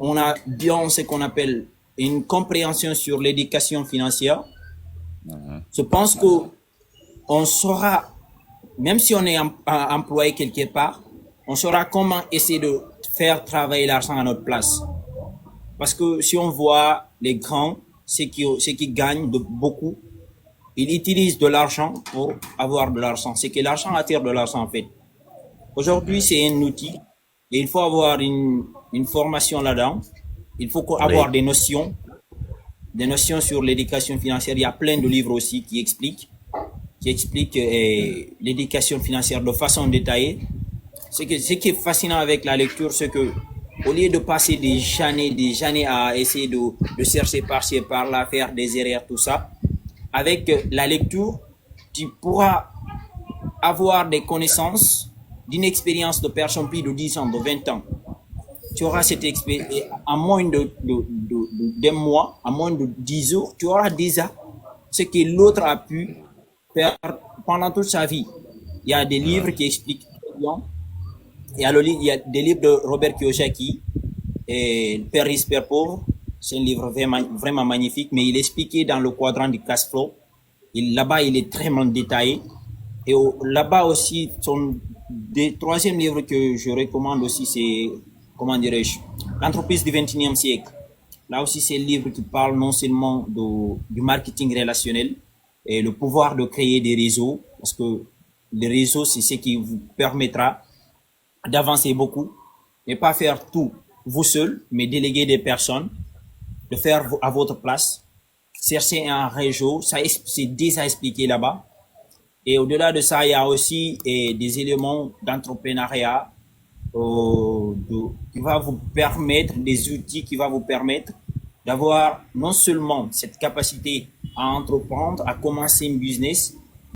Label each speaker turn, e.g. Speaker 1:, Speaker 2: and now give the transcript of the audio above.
Speaker 1: on a bien ce qu'on appelle une compréhension sur l'éducation financière, je pense que on saura, même si on est employé quelque part, on saura comment essayer de faire travailler l'argent à notre place. Parce que si on voit les grands, ceux qui gagnent beaucoup, ils utilisent de l'argent pour avoir de l'argent. C'est que l'argent attire de l'argent en fait. Aujourd'hui, c'est un outil et il faut avoir une formation là-dedans. Il faut avoir des notions sur l'éducation financière. Il y a plein de livres aussi qui expliquent l'éducation financière de façon détaillée. Ce qui est fascinant avec la lecture, c'est que au lieu de passer des années à essayer de chercher par-ci et par-là, faire des erreurs, tout ça, avec la lecture, tu pourras avoir des connaissances d'une expérience de personnes plus de 10 ans, de 20 ans. Tu auras cette expérience, en moins d'un mois, en moins de 10 jours, tu auras déjà ce que l'autre a pu faire pendant toute sa vie. Il y a des livres qui expliquent bien. Il y a des livres de Robert Kiyosaki, et Père riche, Père pauvre. C'est un livre vraiment magnifique, mais il est expliqué dans le quadrant du cash flow. Là-bas, il est très détaillé. Et là-bas aussi, troisième livre que je recommande aussi, c'est, comment dirais-je, L'entreprise du XXIe siècle. Là aussi, c'est un livre qui parle non seulement du marketing relationnel et le pouvoir de créer des réseaux, parce que les réseaux, c'est ce qui vous permettra d'avancer beaucoup, et pas faire tout vous seul, mais déléguer des personnes, de faire à votre place, chercher un réseau, ça c'est déjà expliqué là-bas. Et au-delà de ça, il y a aussi des éléments d'entrepreneuriat qui va vous permettre, des outils qui va vous permettre d'avoir non seulement cette capacité à entreprendre, à commencer un business,